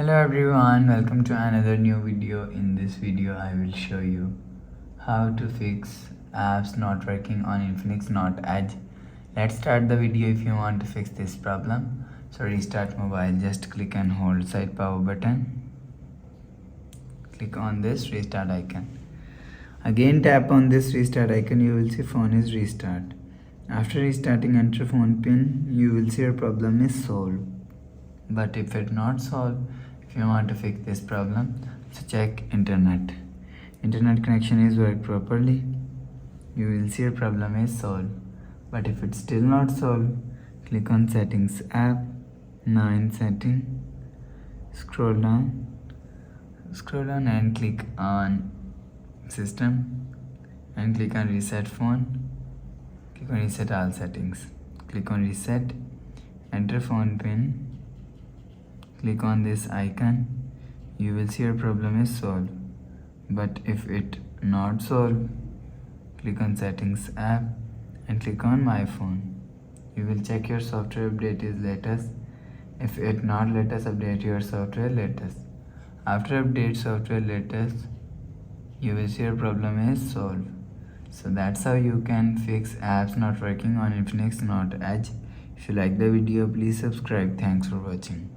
Hello everyone, welcome to another new video. In this video I will show you how to fix apps not working on Infinix Note Edge. Let's start the video. If you want to fix this problem, so restart mobile, just click and hold side power button, click on this restart icon, again tap on this restart icon. You will see phone is restart. After restarting, enter phone pin. You will see your problem is solved. But if it not solved, if you want to fix this problem, so check internet connection is work properly. You will see your problem is solved. But if it's still not solved, click on settings app. Now in setting, scroll down and click on system and click on reset phone. Click on reset all settings, click on reset, enter phone pin, click on this icon. You will see your problem is solved. But if it not solved, click on settings app and click on my phone. You will check your software update is latest. If it not latest, update your software latest. After update software latest, you will see your problem is solved. So that's how you can fix apps not working on Infinix Note Edge. If you like the video, please subscribe. Thanks for watching.